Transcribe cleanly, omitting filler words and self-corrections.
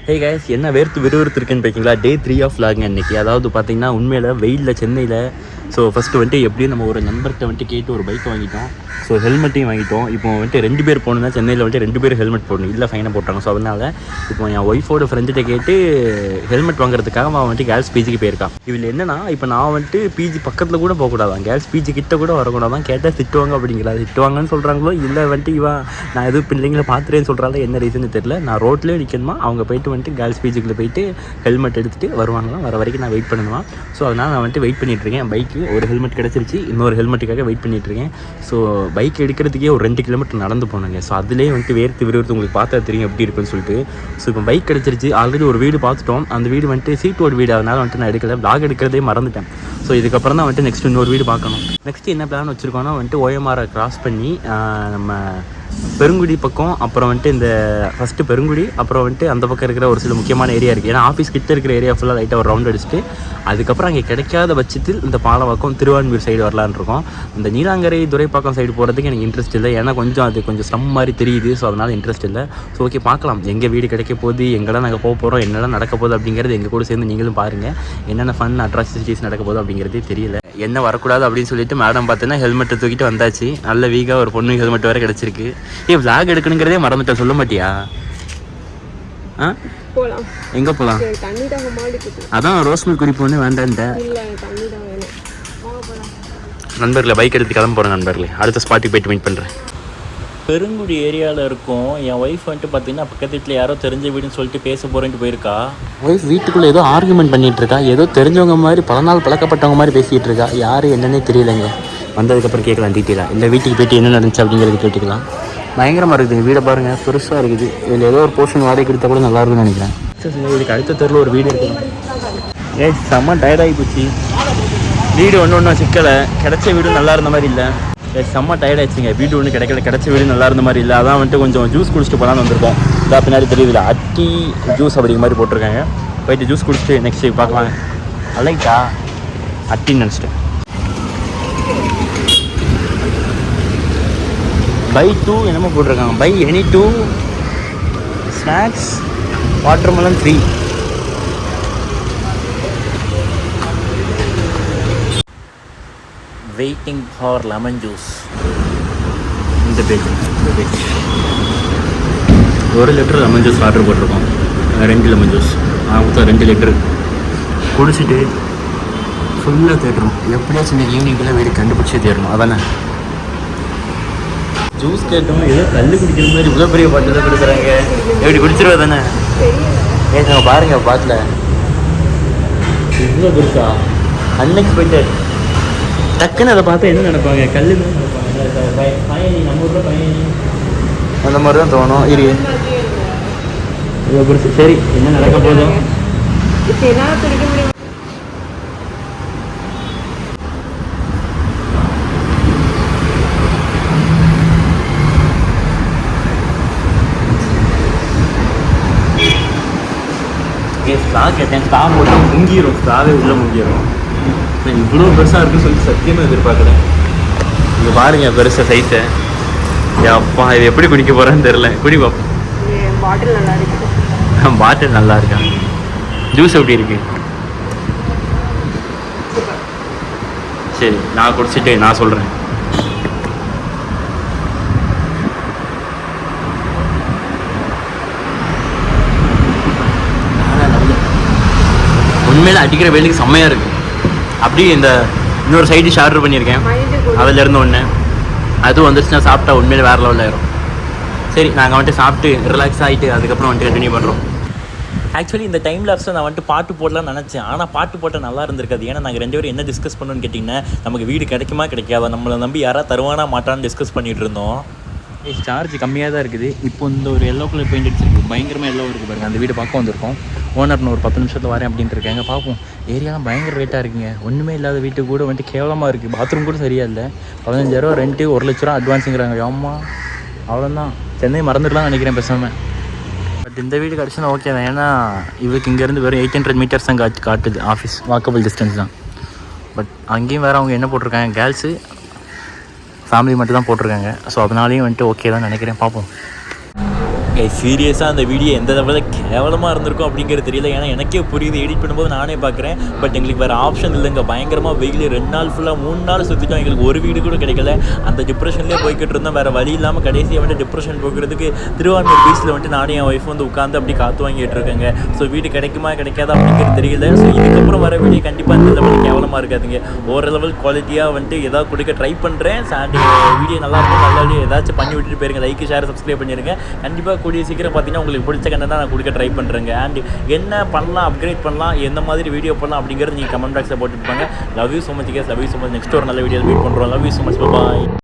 Hey guys, என்ன விறுவிறுத்துருக்குன்னு பார்த்தீங்களா? டே 3 of vlog அன்றைக்கி. அதாவது பார்த்தீங்கன்னா உண்மையில் வெயிலில் சென்னையில் ஃபஸ்ட்டு வந்துட்டு எப்படியும் நம்ம ஒரு நண்பர்கிட்ட வந்துட்டு கேட்டு ஒரு பைக் வாங்கிட்டோம். ஸோ ஹெல்மெட்டையும் வாங்கிட்டோம். இப்போ வந்துட்டு 2 பேர் போகணுன்னா சென்னையில் வந்துட்டு 2 பேர் ஹெல்மெட் போடணும், இல்லை ஃபைனை போட்டாங்க. ஸோ அதனால் இப்போ என் ஒய்ஃபோட ஃப்ரெண்ட்கிட்ட கேட்டு ஹெல்மெட் வாங்குறதுக்காக அவன் வந்துட்டு கேர்ள்ஸ் பிஜிக்கு போயிருக்கான். இதில் என்னன்னா, இப்போ நான் வந்துட்டு பிஜி பக்கத்தில் கூட போகக்கூடாதான், கேர்ள்ஸ் பிஜி கிட்ட கூட வரக்கூடாதான். கேட்டால் திட்டுவாங்க அப்படிங்கிறா. திட்டுவாங்கன்னு சொல்கிறாங்களோ இல்லை வந்துட்டு இவன் நான் எதுவும் பிள்ளைங்களை பார்த்துறேன்னு சொல்கிறால, என்ன ரீசன்னு தெரியல. நான் ரோட்லேயே நிற்கணுமா, அவங்க போயிட்டு வந்துட்டு கேர்ள்ஸ் பிஜிக்குள்ளே போயிட்டு ஹெல்மெட் எடுத்துகிட்டு வருவாங்களாம். வர வரைக்கும் நான் வெயிட் பண்ணணுமா. ஸோ அதனால் நான் வந்துட்டு வெயிட் பண்ணிகிட்ருக்கேன். பைக்கு ஒரு ஹெல்மெட் கிடச்சிருச்சு, இன்னொரு ஹெல்மெட்டுக்காக வெயிட் பண்ணிகிட்ருக்கேன். ஸோ பைக் எடுக்கிறதுக்கே ஒரு 2 கிலோமீட்டர் நடந்து போனாங்க. ஸோ அதிலே வந்துட்டு விறுவிறுத்து உங்களுக்கு பார்த்தா தெரியும் எப்படி இருக்குன்னு சொல்லிட்டு. ஸோ இப்போ பைக் கிடச்சிருச்சு. ஆல்ரெடி ஒரு வீடு பார்த்துட்டோம். அந்த வீடு வந்துட்டு சீட்டோட வீடு, அதனால் வந்துட்டு நான் எடுக்கல, vlog எடுக்கிறதே மறந்துட்டேன். ஸோ இதுக்கப்புறம் தான் வந்துட்டு நெக்ஸ்ட் இன்னொரு வீடு பார்க்கணும். நெக்ஸ்ட் என்ன பிளான் வச்சுருக்கோன்னா வந்துட்டு ஓஎம்ஆரை கிராஸ் பண்ணி நம்ம பெருங்குடி பக்கம், அப்புறம் வந்துட்டு இந்த ஃபஸ்ட்டு பெருங்குடி, அப்புறம் வந்துட்டு அந்த பக்கம் இருக்கிற ஒரு சில முக்கியமான ஏரியா இருக்குது. ஏன்னா ஆஃபீஸ் கிட்ட இருக்கிற ஏரியா ஃபுல்லாக லைட்டாக ஒரு ரவுண்ட் அடிச்சுட்டு அதுக்கப்புறம் அங்கே கிடைக்காத பட்சத்தில் இந்த பாலவாக்கம் திருவான்மூர் சைடு வரலான்னு இருக்கோம். இந்த நீலாங்கரை துரைப்பாக்கம் சைடு போகிறதுக்கு எனக்கு இன்ட்ரெஸ்ட் இல்லை, ஏன்னா அது கொஞ்சம் ஸ்லம் மாதிரி தெரியுது. ஸோ அதனால் இன்ட்ரெஸ்ட் இல்லை. ஸோ ஓகே, பார்க்கலாம் எங்கள் வீடு கிடைக்க போகுது, எங்கெல்லாம் நாங்கள் போக போகிறோம், என்னெல்லாம் நடக்க போகுது அப்படிங்கிறது எங்கள் கூட சேர்ந்து நீங்களும் பாருங்கள். என்னென்ன ஃபன் அட்ராசிட்டிஸ் நடக்க போகுது அப்படிங்கிறதே தெரியல. என்ன வரக்கூடாது அப்படின்னு சொல்லிட்டு மேடம் பார்த்தீங்கன்னா ஹெல்மெட்டை தூக்கிட்டு வந்தாச்சு. நல்ல வீக்காக ஒரு பொண்ணு ஹெல்மெட் வேறு கிடச்சிருக்கு. vlog எடுக்கணுங்கிறதே மறந்துட்டேன், சொல்ல மாட்டியா? எங்கே போகலாம்? அதான் ரோஸ் மில்க் குடிப்பு ஒன்று வேண்டான்ட்டேன். நண்பர்களே, பைக் எடுத்து கிளம்ப போகிறேன் நண்பர்களே. அடுத்த ஸ்பாட்டுக்கு போய்ட்டு மீட் பண்ணுறேன். பெருங்குடி ஏரியாவில் இருக்கும். என் ஒய்ஃப் வந்துட்டு பார்த்தீங்கன்னா பக்கத்து வீட்டில் யாரோ தெரிஞ்ச வீடுன்னு சொல்லிட்டு பேச போகிறேன்ட்டு போயிருக்கா. ஒய்ஃப் வீட்டுக்குள்ளே ஏதோ ஆர்குமெண்ட் பண்ணிகிட்டு இருக்கா. ஏதோ தெரிஞ்சவங்க மாதிரி, பல நாள் பழக்கப்பட்டவங்க மாதிரி பேசிகிட்டு இருக்கா. யார் என்னன்னே தெரியலைங்க. வந்ததுக்கப்புறம் கேட்கலாம் டீட்டெயிலாக, இல்லை வீட்டுக்கு போய்ட்டு என்ன நடந்துச்சு அப்படிங்கிறது கேட்டுக்கலாம். பயங்கரமாக இருக்குதுங்க வீடை பாருங்கள், பெருசாக இருக்குது. இதில் ஏதோ ஒரு போர்ஷன் வாடகை கொடுத்தா கூட நல்லா இருக்குன்னு நினைக்கிறேன். இதுக்கு அடுத்த தெருவில் ஒரு வீடு இருக்குது. செம்ம டயர்டாகி போச்சு. வீடு ஒன்று சிக்கலை, கிடைச்ச வீடு நல்லா இருந்த மாதிரி இல்லை. செம்ம டயர்டாகிடுச்சிங்க. வீடு ஒன்று கிடைக்கல, கிடைச்ச வீடு நல்லா இருந்த மாதிரி இல்லை. அதான் வந்துட்டு கொஞ்சம் ஜூஸ் குடிச்சிட்டு போகலான்னு வந்திருக்கோம். இதான் பின்னாடி தெரியுதுல, அட்டி ஜூஸ் அப்படிங்கிற மாதிரி போட்டிருக்காங்க. போயிட்டு ஜூஸ் குடிச்சிட்டு நெக்ஸ்ட் பார்க்கலாங்க. அலைட்டா அட்டின்னு நினச்சிட்டேன். பை 2 என்னமோ போட்டிருக்காங்க. Buy any 2 snacks watermelon free. Waiting for lemon juice. இந்த page 1 litre lemon juice order போட்டிருக்கோம். 2 லெமன் ஜூஸ் மொத்தம் 2 லிட்டரு குடிச்சிட்டு ஃபுல்லாக தேடுறோம். எப்படியாச்சும் இந்த ஈவினிங்கில் வீடு கண்டுபிடிச்சி தேடணும். அதானே ஜூஸ் கேட்டோம். ஏதோ கல் குடிக்கிற மாதிரி இவ்வளோ பெரிய பாட்டில் தான் கொடுக்குறாங்க. எப்படி குடிச்சிருவா தானே? நாங்கள் பாருங்கள் பாட்டில் இவ்வளோ பெருசா, அன்எக்ஸ்பெக்டட். டக்குன்னு அதை பார்த்தா என்ன நினைப்பாங்க? கல் பயணி, நம்ம ஊரில் பயணி அந்த மாதிரி தான் தோணும். இவ்வளோ பெருசு. சரி, என்ன நடக்க போதும். ஸ்ட்ரா கேட்டேன், ஸ்ட்ரா மட்டும் முங்கிடும், ஸ்ட்ராவே உள்ளே முங்கிடும். இவ்வளோ பெருசாக இருக்குன்னு சொல்லிட்டு சத்தியமாக எதிர்பார்க்கல. இங்கே பாருங்கள் பெருசாக சைஸை. அப்பா, இது எப்படி குடிக்க போகிறேன்னு தெரில. குடி பார்ப்போம். பாட்டில் நல்லா இருக்கு. பாட்டில் நல்லா இருக்கா? ஜூஸ் எப்படி இருக்கு? சரி, நான் குடிச்சிட்டு நான் சொல்கிறேன். உண்மையில அடிக்கிற வெயிலுக்கு செம்மையாக இருக்குது. அப்படியே இந்த இன்னொரு சைட் டிஷ் ஆர்டர் பண்ணியிருக்கேன், அதிலேருந்து ஒன்று. அதுவும் வந்துருச்சுன்னா சாப்பிட்டா உண்மையில வேறு லெவலில் ஆயிரும். சரி, நாங்கள் வந்துட்டு சாப்பிட்டு ரிலாக்ஸ் ஆகிட்டு அதுக்கப்புறம் வந்துட்டு கண்டினியூ பண்ணுறோம். ஆக்சுவலி இந்த டைம் லாப்ஸில் நான் வந்துட்டு பாட்டு போடலான்னு நினச்சேன். ஆனால் பாட்டு போட்டால் நல்லா இருந்திருக்காது. ஏன்னா நாங்கள் 2 பேரும் என்ன டிஸ்கஸ் பண்ணோன்னு கேட்டிங்கன்னா, நமக்கு வீடு கிடைக்குமா கிடைக்காதா, நம்மளை நம்பி யாராவது தருவானா மாட்டான்னு டிஸ்கஸ் பண்ணிகிட்டு இருந்தோம். சார்ஜ் கம்மியாக தான் இருக்குது. இப்போ இந்த ஒரு எல்லோ கலர் பெயிண்ட் அடிச்சிருக்கு, பயங்கரமாக எல்லோ இருக்குது பாருங்கள். அந்த வீடு பார்க்க வந்திருக்கோம். ஓனர்னு ஒரு 10 நிமிஷத்தில் வரேன் அப்படின்ட்டு இருக்காங்க. பார்ப்போம். ஏரியாலாம் பயங்கர ரேட்டாக இருக்குங்க. ஒன்றுமே இல்லாத வீட்டுக்கு கூட வந்துட்டு கேவலமாக இருக்குது. பாத்ரூம் கூட சரியாக இல்லை. 15,000 ரெண்ட்டு, 1 லட்ச ரூபா அட்வான்ஸுங்கிறாங்க. ஆமாம், அவ்வளோதான். சென்னை மறந்துடலாம்னு நினைக்கிறேன் பேசாமல். பட் இந்த வீடு கிடச்சுன்னா ஓகே தான். ஏன்னா இவருக்கு இங்கேருந்து வெறும் 800 மீட்டர்ஸ் தான் காட்டுது. ஆஃபீஸ் வாக்கபிள் டிஸ்டன்ஸ் தான். பட் அங்கேயும் வேறு அவங்க என்ன போட்டிருக்காங்க, கேர்ள்ஸு ஃபேமிலி மட்டும் தான் போட்டிருக்காங்க. ஸோ அதனாலேயும் வந்துட்டு ஓகே தான் நினைக்கிறேன். பார்ப்போம். சீரியஸாக அந்த வீடியோ எந்த லெவலில் கேவலமாக இருந்திருக்கும் அப்படிங்கிறது தெரியல. ஏன்னா எனக்கே புரியுது, எடிட் பண்ணும்போது நானே பார்க்குறேன். பட் எங்களுக்கு வேறு ஆப்ஷன் இல்லைங்க. பயங்கரமாக வெயில் 2 நாள் ஃபுல்லாக 3 நாள் சுற்றிட்டோம். எங்களுக்கு ஒரு வீடு கூட கிடைக்கல. அந்த டிப்ரெஷன்லேயே போய்கிட்டு இருந்தோம். வேறு வழி இல்லாமல் கடைசியாக வந்துட்டு டிப்ரெஷன் போக்குறதுக்கு திருவாரூர் பீச்சில் வந்துட்டு நானே என் ஒய்ஃப் வந்து உட்காந்து அப்படி காற்று வாங்கிட்டு இருக்கேங்க. ஸோ வீடு கிடைக்குமா கிடைக்காதா அப்படிங்கிறது தெரியல. ஸோ இதுக்கப்புறம் வர வீடியோ கண்டிப்பாக அந்த லெவலில் கேவலமாக இருக்காதுங்க. ஒரு லெவல் குவாலிட்டியாக வந்துட்டு ஏதாவது கொடுக்க ட்ரை பண்ணுறேன். வீடியோ நல்லாயிருக்கும், நல்லா ஏதாச்சும் பண்ணி விட்டுட்டு போயிருங்க. லைக் ஷேர் சப்ஸ்கிரைப் பண்ணிடுங்க. கண்டிப்பாக கூடிய சீக்கிரம் பார்த்தீங்கன்னா உங்களுக்கு பிடிச்ச கண்டென்ட் நான் கொடுக்க ட்ரை பண்ணுறேங்க. அண்ட் என்ன பண்ணலாம், அப்கிரேட் பண்ணலாம், எந்த மாதிரி வீடியோ பண்ணலாம் அப்படிங்கிறது நீங்கள் கமெண்ட் பாக்ஸில் போட்டுருப்பாங்க. Love you so much case, love you so much. Next ஒரு நல்ல வீடியோ மீட் பண்ணுறோம். Love you so much, bye.